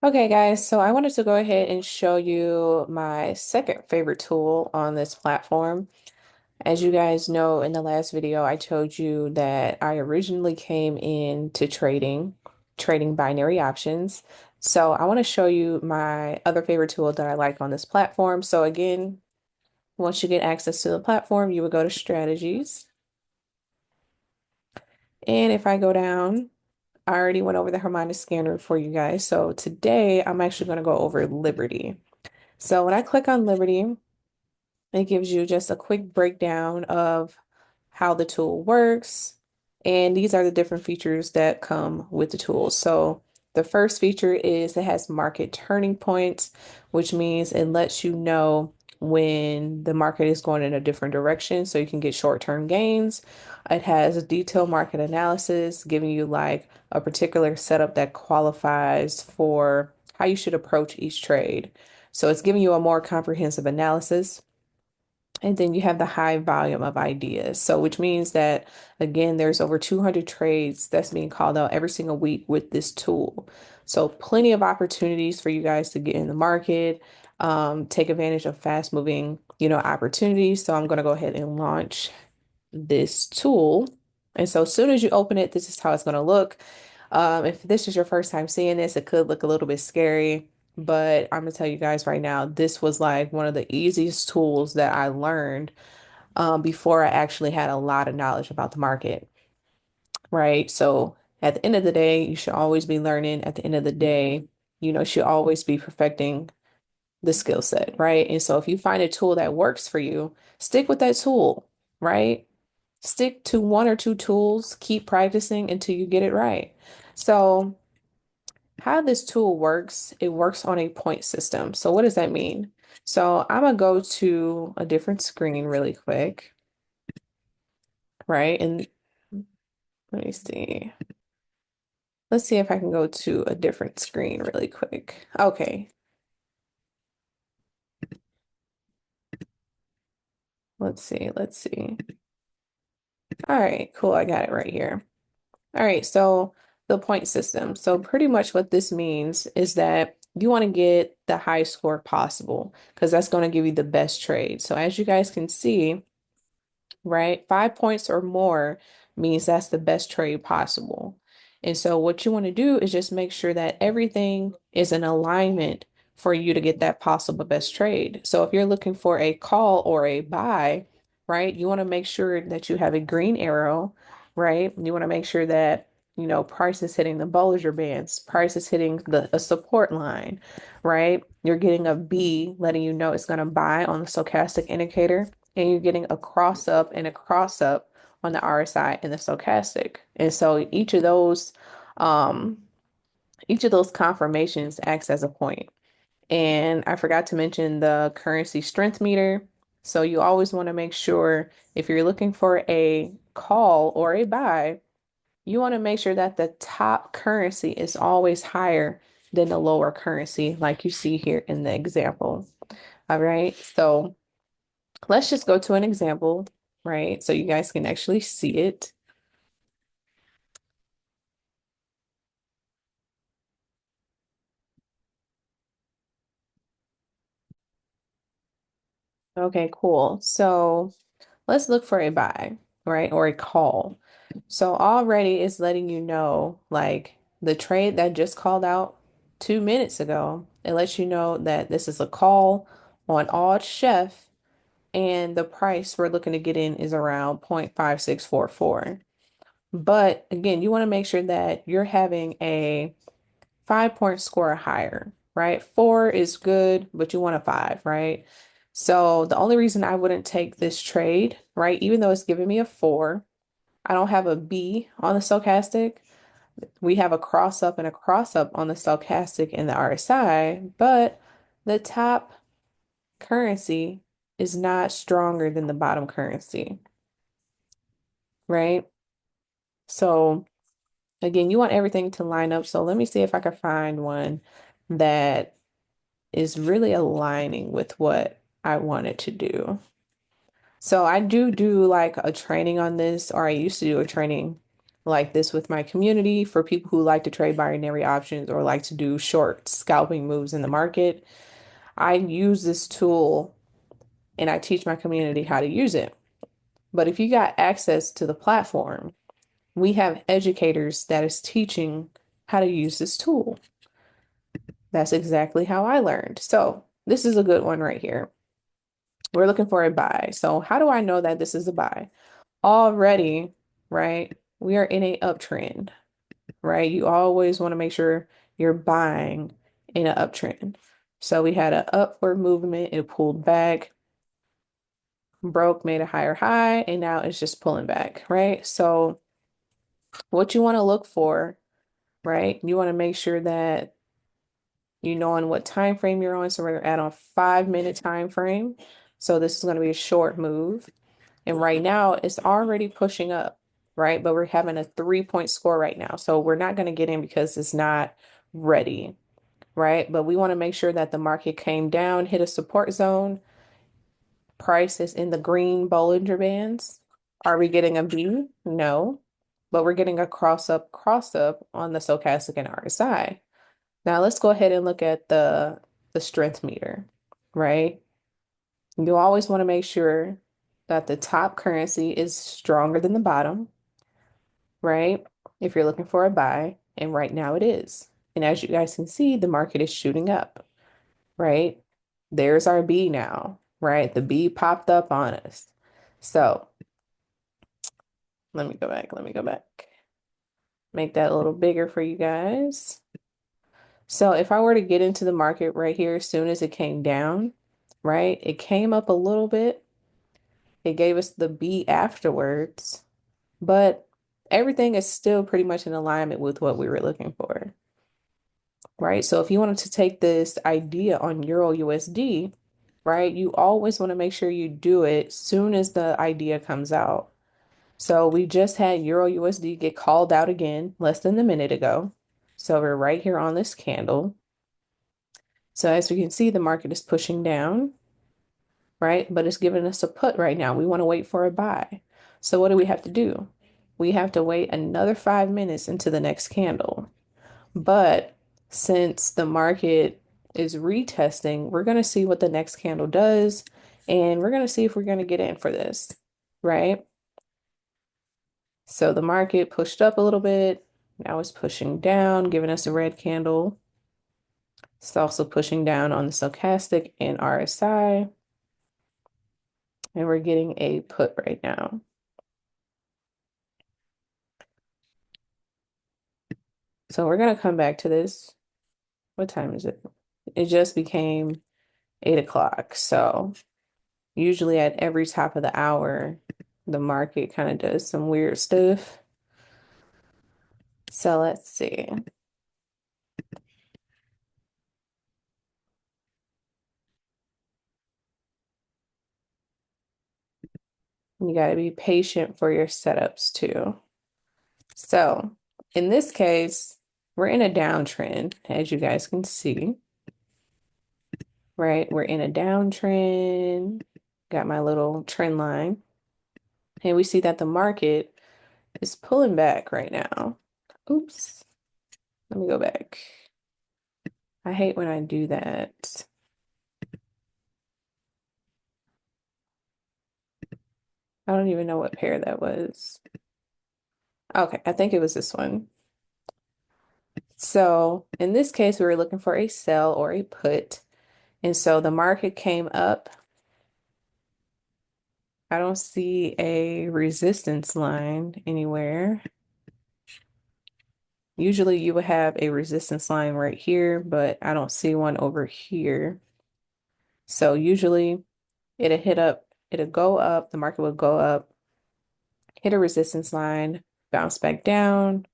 Okay, guys, so I wanted to go ahead and show you my second favorite tool on this platform. As you guys know, in the last video, I told you that I originally came into trading binary options. So I want to show you my other favorite tool that I like on this platform. So again, once you get access to the platform, you would go to strategies. And if I go down, I already went over the Hermione scanner for you guys. So today I'm actually going to go over Liberty. So when I click on Liberty, it gives you just a quick breakdown of how the tool works. And these are the different features that come with the tool. So the first feature is it has market turning points, which means it lets you know when the market is going in a different direction so you can get short-term gains. It has a detailed market analysis, giving you like a particular setup that qualifies for how you should approach each trade. So it's giving you a more comprehensive analysis. And then you have the high volume of ideas. So, which means that, again, there's over 200 trades that's being called out every single week with this tool. So, plenty of opportunities for you guys to get in the market, take advantage of fast moving, opportunities. So, I'm going to go ahead and launch this tool. And so, as soon as you open it, this is how it's going to look. If this is your first time seeing this, it could look a little bit scary. But I'm gonna tell you guys right now, this was like one of the easiest tools that I learned before I actually had a lot of knowledge about the market, right? So at the end of the day, you should always be learning. At the end of the day, you should always be perfecting the skill set, right? And so if you find a tool that works for you, stick with that tool, right? Stick to one or two tools, keep practicing until you get it right. So how this tool works, it works on a point system. So what does that mean? So I'm gonna go to a different screen really quick, right? And let me see. Let's see if I can go to a different screen really quick. Okay, let's see. Let's see. All right, cool. I got it right here. All right, so the point system. So pretty much what this means is that you want to get the highest score possible because that's going to give you the best trade. So as you guys can see, right? 5 points or more means that's the best trade possible. And so what you want to do is just make sure that everything is in alignment for you to get that possible best trade. So if you're looking for a call or a buy, right, you want to make sure that you have a green arrow, right? You want to make sure that price is hitting the Bollinger Bands, price is hitting a support line, right? You're getting a B, letting you know it's going to buy on the stochastic indicator, and you're getting a cross up and a cross up on the RSI and the stochastic. And so um, each of those confirmations acts as a point. And I forgot to mention the currency strength meter. So you always want to make sure if you're looking for a call or a buy, you want to make sure that the top currency is always higher than the lower currency, like you see here in the example. All right. So let's just go to an example, right? So you guys can actually see it. Okay, cool. So let's look for a buy, right? Or a call. So already it's letting you know, like the trade that just called out 2 minutes ago, it lets you know that this is a call on Odd Chef, and the price we're looking to get in is around 0.5644. But again, you want to make sure that you're having a 5 point score or higher, right? Four is good, but you want a five, right? So the only reason I wouldn't take this trade, right, even though it's giving me a four, I don't have a B on the stochastic. We have a cross up and a cross up on the stochastic and the RSI, but the top currency is not stronger than the bottom currency, right? So again, you want everything to line up. So let me see if I can find one that is really aligning with what I wanted to do. So I do like a training on this, or I used to do a training like this with my community for people who like to trade binary options or like to do short scalping moves in the market. I use this tool and I teach my community how to use it. But if you got access to the platform, we have educators that is teaching how to use this tool. That's exactly how I learned. So this is a good one right here. We're looking for a buy. So how do I know that this is a buy? Already, right? We are in a uptrend, right? You always want to make sure you're buying in an uptrend. So we had an upward movement, it pulled back, broke, made a higher high, and now it's just pulling back, right? So what you want to look for, right? You want to make sure that you know on what time frame you're on. So we're at a 5 minute time frame. So this is going to be a short move. And right now it's already pushing up, right? But we're having a 3 point score right now. So we're not going to get in because it's not ready, right? But we want to make sure that the market came down, hit a support zone. Price is in the green Bollinger Bands. Are we getting a B? No. But we're getting a cross up on the stochastic and RSI. Now let's go ahead and look at the strength meter, right? You always want to make sure that the top currency is stronger than the bottom, right? If you're looking for a buy, and right now it is. And as you guys can see, the market is shooting up, right? There's our B now, right? The B popped up on us. So let me go back. Let me go back. Make that a little bigger for you guys. So if I were to get into the market right here, as soon as it came down, right? It came up a little bit. It gave us the B afterwards, but everything is still pretty much in alignment with what we were looking for, right? So if you wanted to take this idea on Euro USD, right, you always want to make sure you do it soon as the idea comes out. So we just had Euro USD get called out again less than a minute ago. So we're right here on this candle. So as we can see, the market is pushing down, right? But it's giving us a put right now. We want to wait for a buy. So what do we have to do? We have to wait another 5 minutes into the next candle. But since the market is retesting, we're going to see what the next candle does. And we're going to see if we're going to get in for this, right? So the market pushed up a little bit. Now it's pushing down, giving us a red candle. It's also pushing down on the stochastic and RSI. And we're getting a put right now. So we're going to come back to this. What time is it? It just became 8 o'clock. So usually at every top of the hour, the market kind of does some weird stuff. So let's see. You got to be patient for your setups too. So in this case, we're in a downtrend, as you guys can see, right? We're in a downtrend. Got my little trend line. And we see that the market is pulling back right now. Oops. Let me go back. I hate when I do that. I don't even know what pair that was. Okay, I think it was this one. So in this case, we were looking for a sell or a put. And so the market came up. I don't see a resistance line anywhere. Usually you would have a resistance line right here, but I don't see one over here. So usually it'll hit up, it'll go up, the market will go up, hit a resistance line, bounce back down.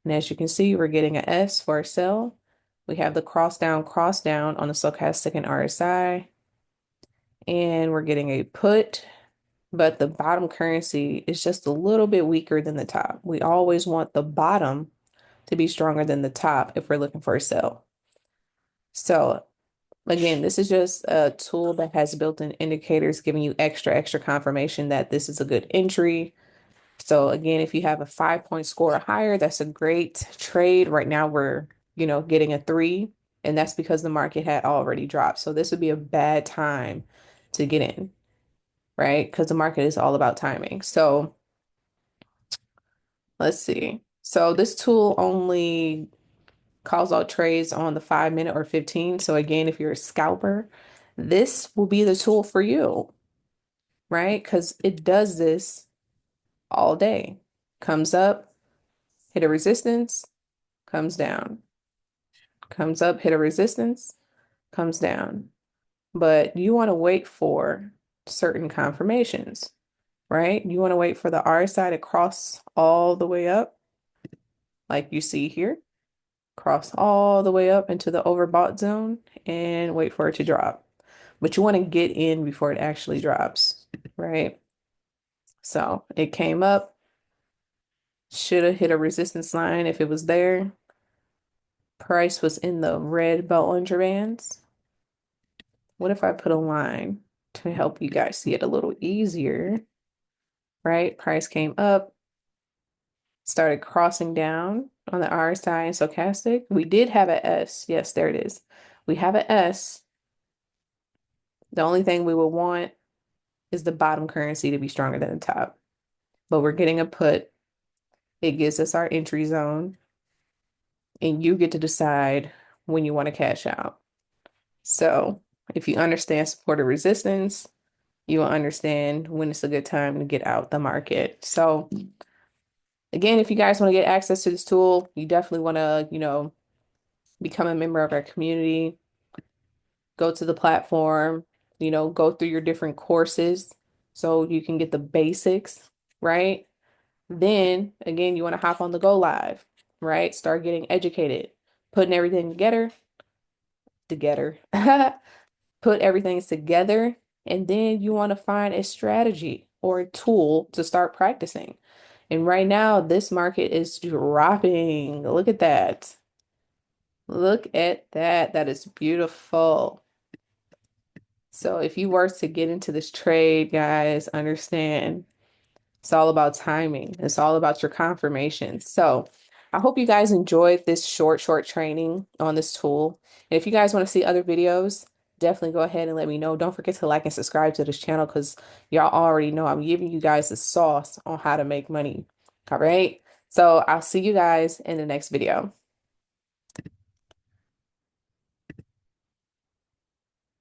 And as you can see, we're getting a S for a sell. We have the cross down on the stochastic and RSI. And we're getting a put, but the bottom currency is just a little bit weaker than the top. We always want the bottom to be stronger than the top if we're looking for a sell. So again, this is just a tool that has built-in indicators giving you extra confirmation that this is a good entry. So again, if you have a 5 point score or higher, that's a great trade. Right now we're, getting a 3, and that's because the market had already dropped. So this would be a bad time to get in, right? Because the market is all about timing. So let's see. So this tool only calls out trades on the 5 minute or 15. So again, if you're a scalper, this will be the tool for you, right? Because it does this all day. Comes up, hit a resistance, comes down, comes up, hit a resistance, comes down. But you want to wait for certain confirmations, right? You want to wait for the RSI to cross all the way up, like you see here, cross all the way up into the overbought zone and wait for it to drop. But you want to get in before it actually drops, right? So it came up, should have hit a resistance line if it was there. Price was in the red Bollinger Bands. What if I put a line to help you guys see it a little easier, right? Price came up, started crossing down on the RSI and stochastic. We did have a S. Yes, there it is. We have a S. The only thing we would want is the bottom currency to be stronger than the top. But we're getting a put. It gives us our entry zone, and you get to decide when you want to cash out. So if you understand support or resistance, you will understand when it's a good time to get out the market. So again, if you guys want to get access to this tool, you definitely want to, become a member of our community, go to the platform, go through your different courses so you can get the basics, right? Then again, you want to hop on the go live, right? Start getting educated, putting everything together, put everything together, and then you want to find a strategy or a tool to start practicing. And right now, this market is dropping. Look at that. Look at that. That is beautiful. So if you were to get into this trade, guys, understand it's all about timing. It's all about your confirmation. So I hope you guys enjoyed this short training on this tool. And if you guys want to see other videos, definitely go ahead and let me know. Don't forget to like and subscribe to this channel because y'all already know I'm giving you guys the sauce on how to make money. All right. So I'll see you guys in the next video.